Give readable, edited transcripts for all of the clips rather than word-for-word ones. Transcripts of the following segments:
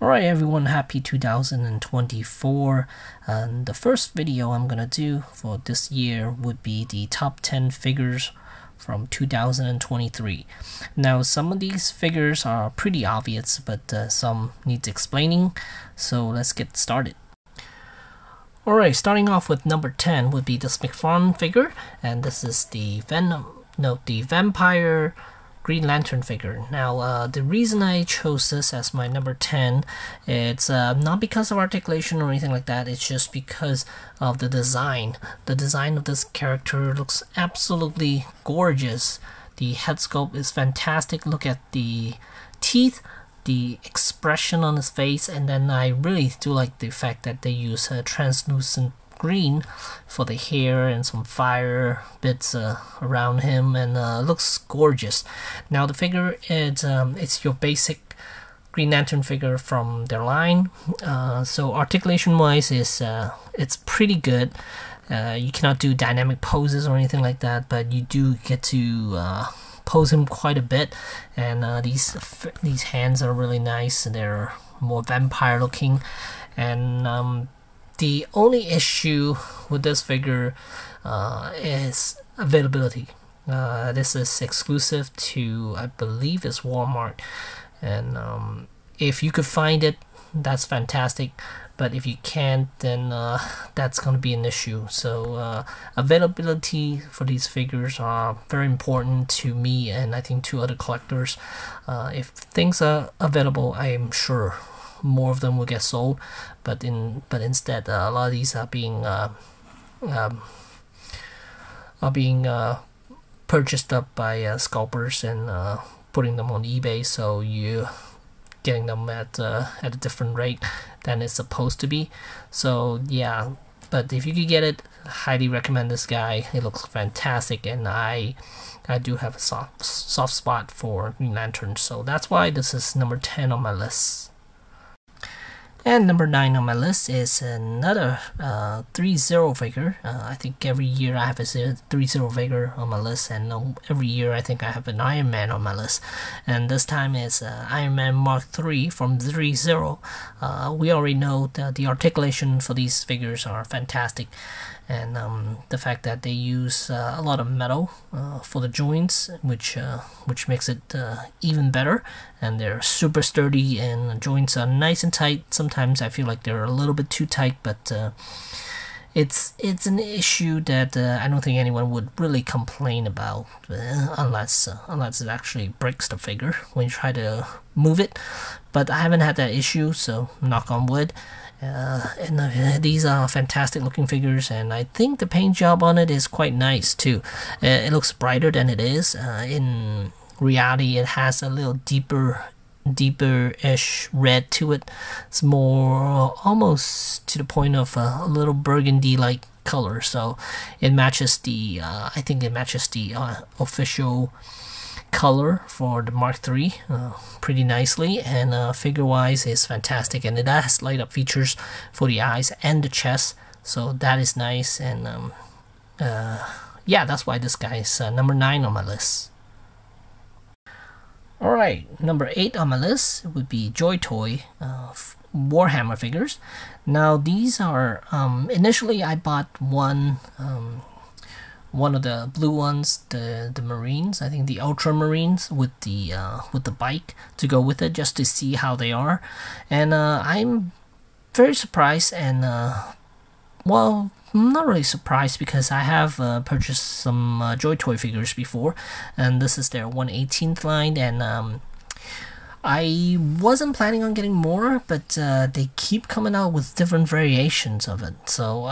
Alright everyone, happy 2024, and the first video I'm gonna do for this year would be the top 10 figures from 2023. Now some of these figures are pretty obvious, but some needs explaining, so let's get started. Alright, starting off with number 10 would be this McFarlane figure, and this is the Vampire Green Lantern figure. Now the reason I chose this as my number 10, it's not because of articulation or anything like that, it's just because of the design. The design of this character looks absolutely gorgeous. The head sculpt is fantastic. Look at the teeth, the expression on his face, and then I really do like the fact that they use translucent green for the hair and some fire bits around him, and looks gorgeous. Now the figure is it's your basic Green Lantern figure from their line, so articulation wise is it's pretty good. You cannot do dynamic poses or anything like that, but you do get to pose him quite a bit, and these hands are really nice. They're more vampire looking, and the only issue with this figure is availability. This is exclusive to, I believe, it's Walmart, and if you could find it, that's fantastic, but if you can't, then that's going to be an issue. So availability for these figures are very important to me, and I think to other collectors. If things are available, I am sure more of them will get sold, but instead a lot of these are being purchased up by scalpers and putting them on eBay, so you getting them at a different rate than it's supposed to be. So yeah, but if you could get it, highly recommend this guy. It looks fantastic, and I do have a soft spot for Green Lantern, so that's why this is number 10 on my list. And number 9 on my list is another 3-0 figure. I think every year I have a 3-0 figure on my list, and every year I think I have an Iron Man on my list. And this time it's Iron Man Mark III from 3-0. We already know that the articulation for these figures are fantastic, and the fact that they use a lot of metal for the joints, which makes it even better. And they're super sturdy, and the joints are nice and tight. Sometimes I feel like they're a little bit too tight, but it's an issue that I don't think anyone would really complain about, unless it actually breaks the figure when you try to move it. But I haven't had that issue, so knock on wood. And these are fantastic looking figures, and I think the paint job on it is quite nice too. It looks brighter than it is. In reality, it has a little deeper-ish red to it. It's more almost to the point of a little burgundy-like color, so it matches the I think it matches the official color for the Mark III pretty nicely, and figure wise is fantastic, and it has light up features for the eyes and the chest, so that is nice. And yeah, that's why this guy is number 9 on my list. Alright, number 8 on my list would be Joy Toy Warhammer figures. Now these are initially I bought one of the blue ones, the Marines, I think the Ultramarines, with the bike to go with it, just to see how they are. And I'm very surprised, and well, I'm not really surprised, because I have purchased some Joy Toy figures before, and this is their 1/18th line, and I wasn't planning on getting more, but they keep coming out with different variations of it, so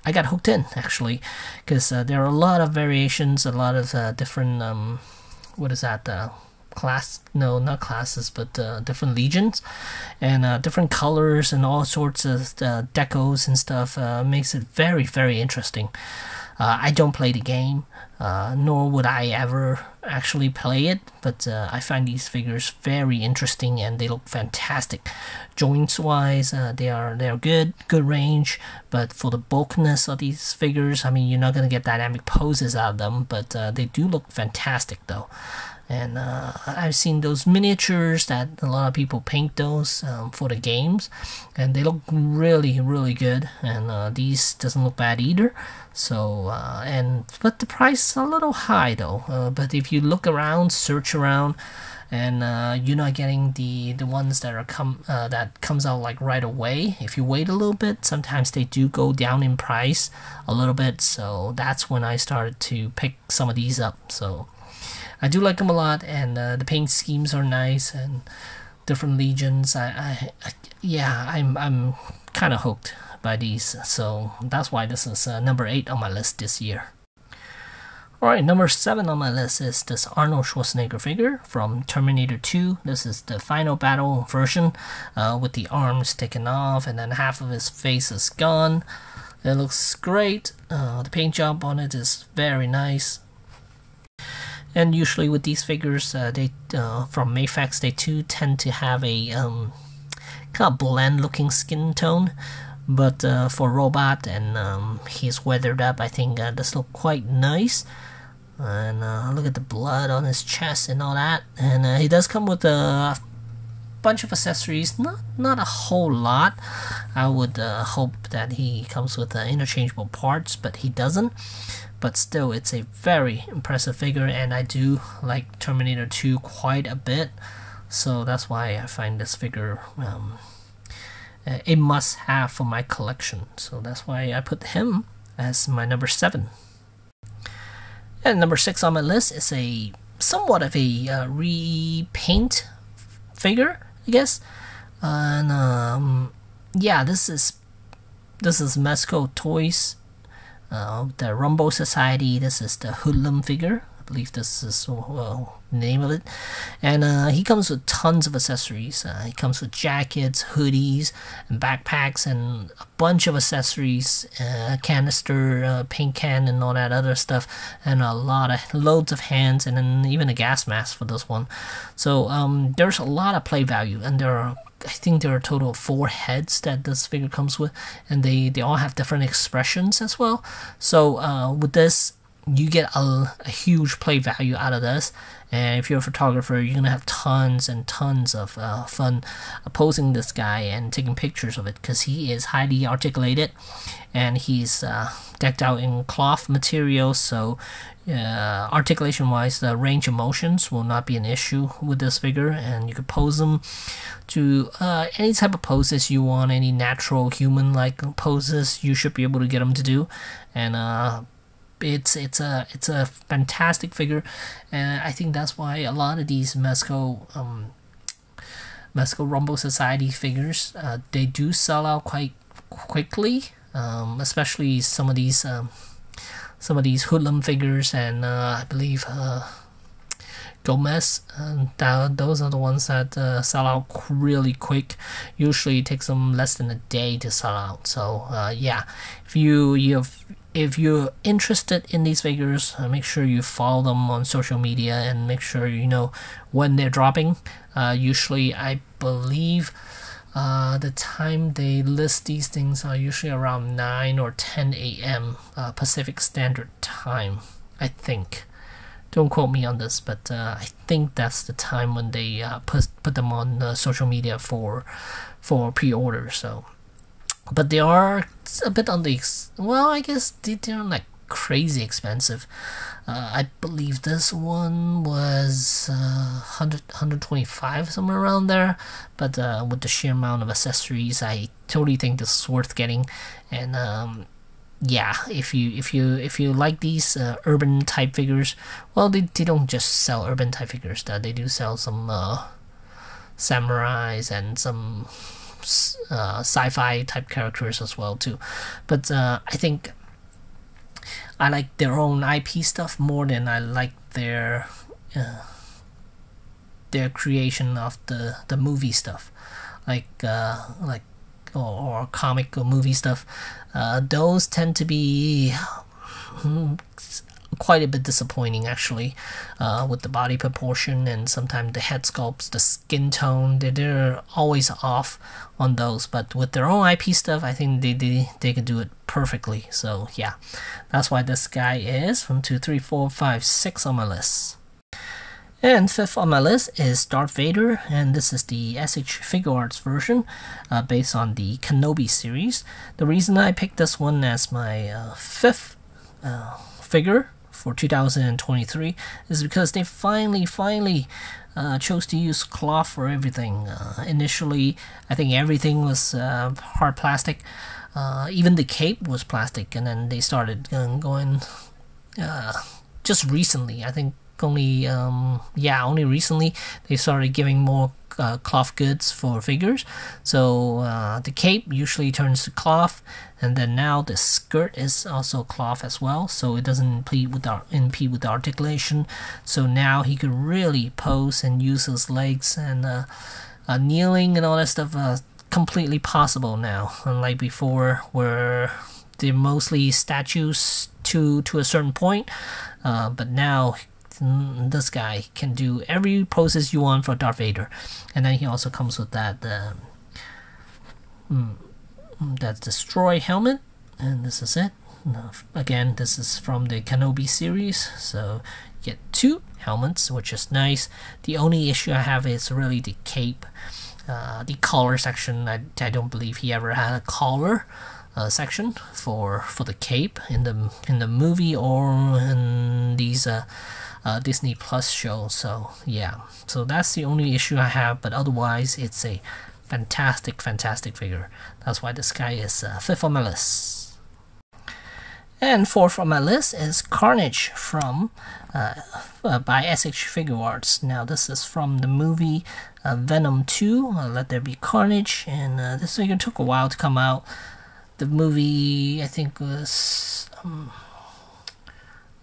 I got hooked in, actually, because there are a lot of variations, a lot of different what is that, not classes, but different legions, and different colors and all sorts of decos and stuff. Makes it very, very interesting. I don't play the game, nor would I ever actually play it, but I find these figures very interesting, and they look fantastic. Joints wise, they are good range, but for the bulkiness of these figures, I mean, you're not gonna get dynamic poses out of them, but they do look fantastic though. And I've seen those miniatures that a lot of people paint those for the games, and they look really, really good. And these doesn't look bad either. So but the price is a little high though. But if you look around, search around, and you're not getting the ones that are that comes out like right away. If you wait a little bit, sometimes they do go down in price a little bit. So that's when I started to pick some of these up. So I do like them a lot, and the paint schemes are nice, and different legions. Yeah, I'm kind of hooked by these, so that's why this is number 8 on my list this year. Alright, number 7 on my list is this Arnold Schwarzenegger figure from Terminator 2. This is the final battle version with the arms taken off, and then half of his face is gone. It looks great. The paint job on it is very nice. And usually with these figures, they from Mayfax, they too tend to have a kind of bland looking skin tone. But for Robot, and he's weathered up, I think this looks quite nice. And look at the blood on his chest and all that. And he does come with a bunch of accessories, not a whole lot. I would hope that he comes with interchangeable parts, but he doesn't. But still, it's a very impressive figure, and I do like Terminator 2 quite a bit. So that's why I find this figure a must-have for my collection. So that's why I put him as my number 7. And number 6 on my list is a somewhat of a repaint figure, I guess. And yeah, this is Mattel Toys, the Rumble Society. This is the Hoodlum figure. I believe this is the name of it. And he comes with tons of accessories. He comes with jackets, hoodies, and backpacks, and a bunch of accessories, canister, paint can, and all that other stuff, and loads of hands, and then even a gas mask for this one. So there's a lot of play value, and I think there are a total of 4 heads that this figure comes with, and they all have different expressions as well. So with this, you get a huge play value out of this. And if you're a photographer, you're gonna have tons and tons of fun posing this guy and taking pictures of it, because he is highly articulated, and he's decked out in cloth material. So articulation wise, the range of motions will not be an issue with this figure, and you could pose him to any type of poses you want, any natural human like poses you should be able to get him to do. And it's a fantastic figure, and I think that's why a lot of these Mattel Rumble Society figures, they do sell out quite quickly, especially some of these Hoodlum figures, and I believe Gomez, those are the ones that sell out really quick. Usually it takes them less than a day to sell out. So yeah, if you're interested in these figures, make sure you follow them on social media, and make sure you know when they're dropping. Usually, I believe the time they list these things are usually around 9 or 10 a.m. Pacific Standard Time, I think. Don't quote me on this, but I think that's the time when they put them on social media for pre-order. So, but they are a bit on the well, I guess they're like crazy expensive. I believe this one was 125, somewhere around there. But with the sheer amount of accessories, I totally think this is worth getting. And yeah, if you like these urban type figures, well, they don't just sell urban type figures. They do sell some samurais and some sci-fi type characters as well too. But I think I like their own IP stuff more than I like their creation of the movie stuff, or comic or movie stuff. Those tend to be quite a bit disappointing, actually, with the body proportion and sometimes the head sculpts, the skin tone. They're always off on those. But with their own IP stuff, I think they can do it perfectly. So yeah, that's why this guy is 1, 2, 3, 4, 5, 6 on my list. And fifth on my list is Darth Vader, and this is the SH Figure Arts version based on the Kenobi series. The reason I picked this one as my fifth figure for 2023 is because they finally chose to use cloth for everything. Initially, I think everything was hard plastic. Even the cape was plastic, and then they started going just recently, I think only recently they started giving more cloth goods for figures. So the cape usually turns to cloth, and then now the skirt is also cloth as well, so it doesn't impede with the articulation. So now he could really pose and use his legs, and kneeling and all that stuff completely possible now, unlike before where they're mostly statues to a certain point, but now this guy can do every poses you want for Darth Vader. And then he also comes with that that destroy helmet, and this is it. Again, this is from the Kenobi series, so you get 2 helmets, which is nice. The only issue I have is really the cape. The collar section, I don't believe he ever had a collar section for the cape in the movie or in these Disney Plus shows. So yeah, so that's the only issue I have, but otherwise it's a fantastic figure. That's why this guy is 5th on my list. And 4th on my list is Carnage from by SH Figure Arts. Now this is from the movie Venom 2, Let There Be Carnage, and this figure took a while to come out. The movie, I think, was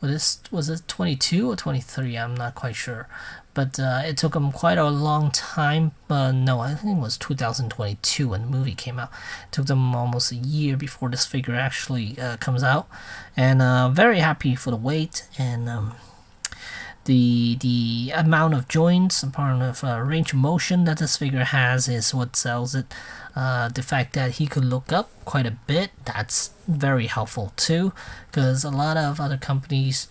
was it 22 or 23? I'm not quite sure, but it took them quite a long time. No, I think it was 2022 when the movie came out. It took them almost a year before this figure actually comes out, and very happy for the weight and the amount of joints, amount of range of motion that this figure has is what sells it. The fact that he could look up quite a bit, that's very helpful too, because a lot of other companies,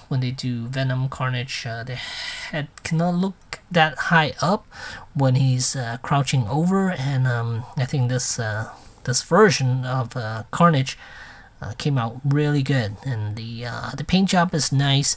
when they do Venom Carnage, the head cannot look that high up when he's crouching over, and I think this version of Carnage came out really good, and the paint job is nice.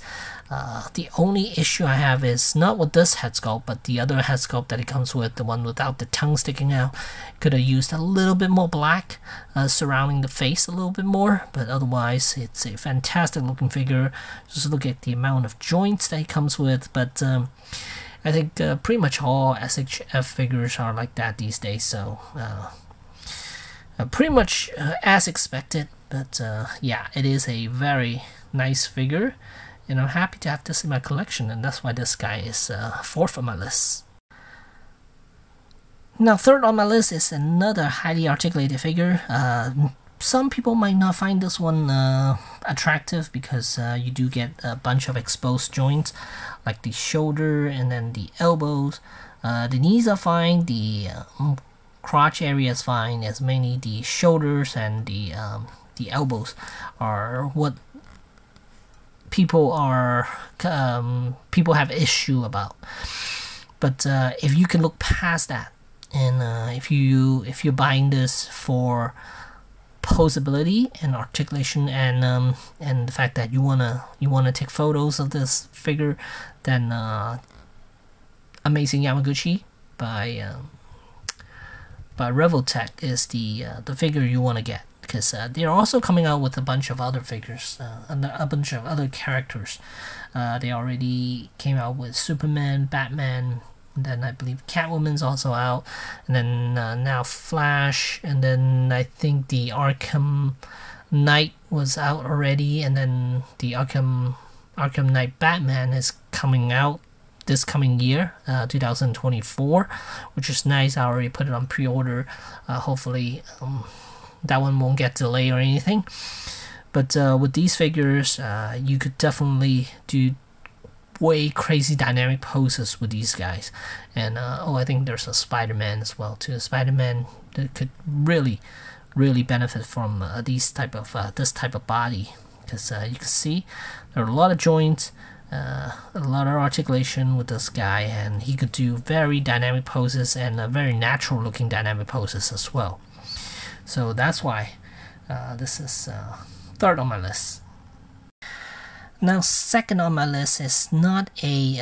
The only issue I have is not with this head sculpt, but the other head sculpt that it comes with, the one without the tongue sticking out. Could have used a little bit more black surrounding the face a little bit more, but otherwise it's a fantastic looking figure. Just look at the amount of joints that it comes with, but I think pretty much all SHF figures are like that these days, so pretty much as expected. But yeah, it is a very nice figure, and I'm happy to have this in my collection, and that's why this guy is 4th on my list. Now 3rd on my list is another highly articulated figure. Some people might not find this one attractive because you do get a bunch of exposed joints, like the shoulder and then the elbows. The knees are fine, the crotch area is fine. It's mainly the shoulders and the elbows are what people have issue about. But if you can look past that, and if you're buying this for posability and articulation, and the fact that you wanna take photos of this figure, then Amazing Yamaguchi by Revoltech is the figure you want to get, because they're also coming out with a bunch of other figures, a bunch of other characters. They already came out with Superman, Batman, and then I believe Catwoman's also out, and then now Flash, and then I think the Arkham Knight was out already, and then the Arkham Knight Batman is coming out this coming year, 2024, which is nice. I already put it on pre-order. Hopefully that one won't get delayed or anything. But with these figures, you could definitely do way crazy dynamic poses with these guys. And I think there's a Spider-Man as well too. Spider-Man that could really benefit from this type of body, because you can see there are a lot of joints. a lot of articulation with this guy, and he could do very dynamic poses and very natural looking dynamic poses as well. So that's why this is third on my list. Now, second on my list is not a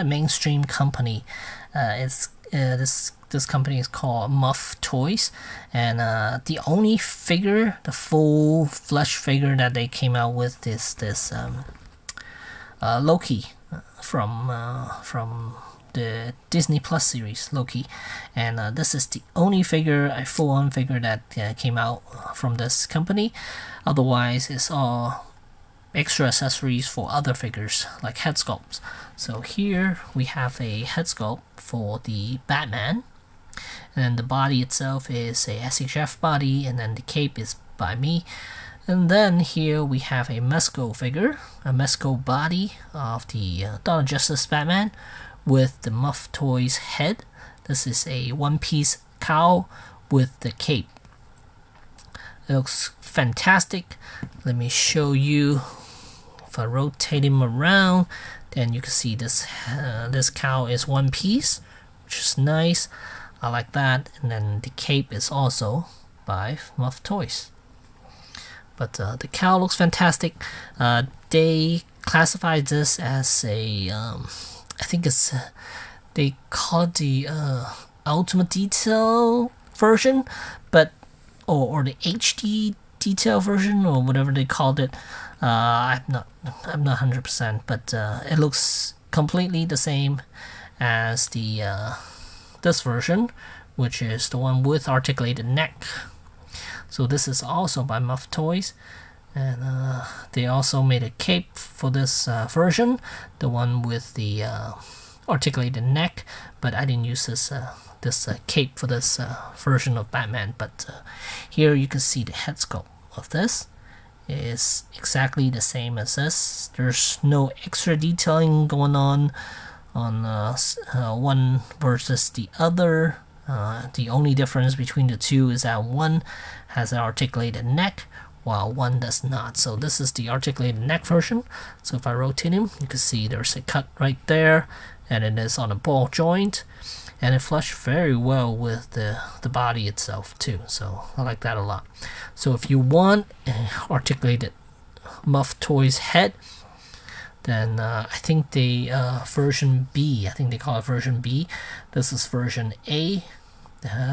mainstream company. This company is called Muff Toys, and the only figure, the full flesh figure that they came out with is this Loki from the Disney Plus series Loki, and this is the only figure, a full-on figure that came out from this company. Otherwise, it's all extra accessories for other figures like head sculpts. So here we have a head sculpt for the Batman, and the body itself is a SHF body, and then the cape is by me. And then here we have a Mezco figure, a Mezco body of the Dawn of Justice Batman with the Muff Toys head. This is a one-piece cowl with the cape. It looks fantastic. Let me show you. If I rotate him around, then you can see this this cowl is one piece, which is nice. I like that. And then the cape is also by Muff Toys. But the cowl looks fantastic. They classify this as a I think it's they call it the Ultimate Detail version, but or the HD Detail version, or whatever they called it. I'm not 100%, but it looks completely the same as the this version, which is the one with articulated neck. So this is also by Muff Toys, and they also made a cape for this version, the one with the articulated neck, but I didn't use this cape for this version of Batman. But here you can see the head sculpt of this is exactly the same as this. There's no extra detailing going on one versus the other. The only difference between the two is that one has an articulated neck while one does not. So this is the articulated neck version. So if I rotate him, you can see there's a cut right there, and it is on a ball joint, and it flushed very well with the body itself too. So I like that a lot. So if you want an articulated Muff Toys head, then I think the version B, I think they call it version B. This is version A.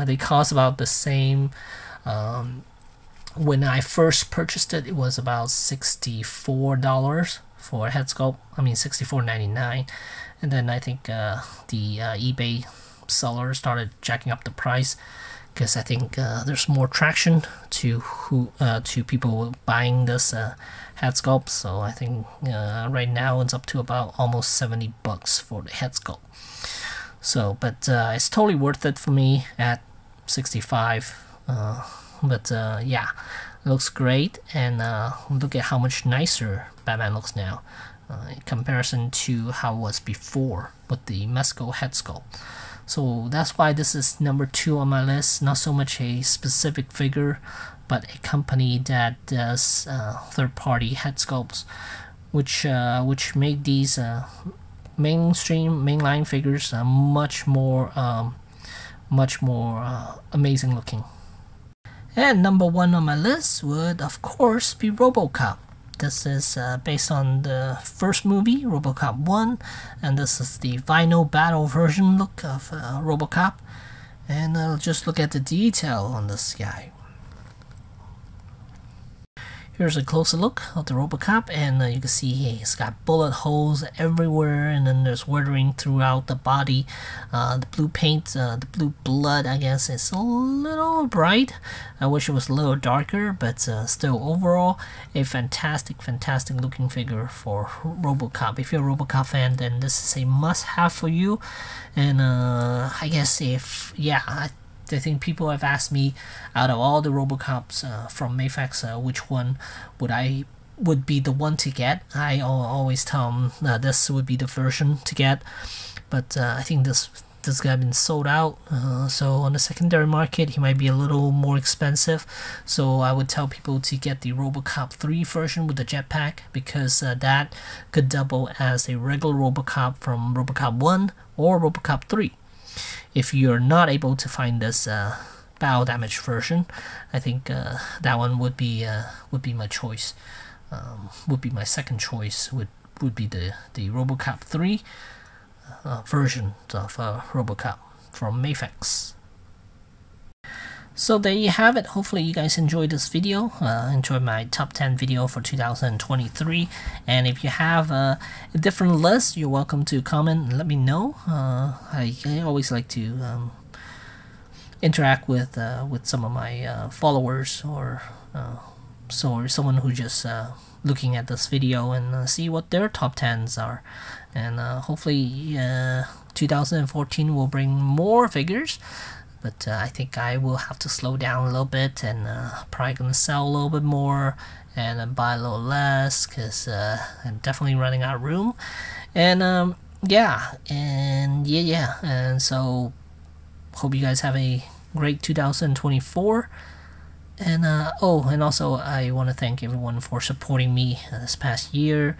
They cost about the same. When I first purchased it, it was about $64 for a head sculpt. I mean $64.99, and then I think the eBay seller started jacking up the price because I think there's more traction to people buying this head sculpt. So I think right now it's up to about almost $70 for the head sculpt. So, but it's totally worth it for me at 65. But yeah, it looks great, and look at how much nicer Batman looks now in comparison to how it was before with the Mezco head sculpt. So that's why this is number 2 on my list. Not so much a specific figure, but a company that does third-party head sculpts, which make these mainline figures much more amazing looking. And number 1 on my list would of course be RoboCop. This is based on the first movie, RoboCop 1, and this is the vinyl battle version look of RoboCop. And just look at the detail on this guy. Here's a closer look of the RoboCop, and you can see he's got bullet holes everywhere, and then there's weathering throughout the body. The blue paint, the blue blood, I guess, is a little bright. I wish it was a little darker, but still, overall, a fantastic looking figure for RoboCop. If you're a RoboCop fan, then this is a must-have for you. And I guess I think people have asked me, out of all the RoboCops from Mayfax, which one would be the one to get. I always tell them this would be the version to get, but I think this this guy been sold out, so on the secondary market he might be a little more expensive. So I would tell people to get the RoboCop 3 version with the jetpack, because that could double as a regular RoboCop from RoboCop 1 or RoboCop 3. If you're not able to find this battle damage version, I think that one would be my choice. Would be my second choice. Would be the RoboCop 3 version of RoboCop from Mafex. So there you have it. Hopefully you guys enjoyed this video, enjoyed my top 10 video for 2023, and if you have a different list, you're welcome to comment and let me know. I always like to interact with some of my followers, or someone who just looking at this video, and see what their top 10s are. And hopefully 2014 will bring more figures, but I think I will have to slow down a little bit, and probably gonna sell a little bit more and buy a little less, because I'm definitely running out of room. And yeah, and so hope you guys have a great 2024. And and also I want to thank everyone for supporting me this past year.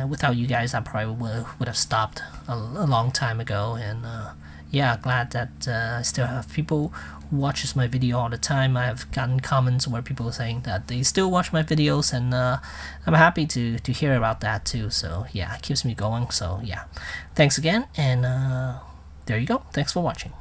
Without you guys, I probably would have stopped a long time ago. And yeah, glad that I still have people who watches my video all the time. I've gotten comments where people are saying that they still watch my videos, and I'm happy to hear about that too. So yeah, it keeps me going. So yeah, thanks again, and there you go. Thanks for watching.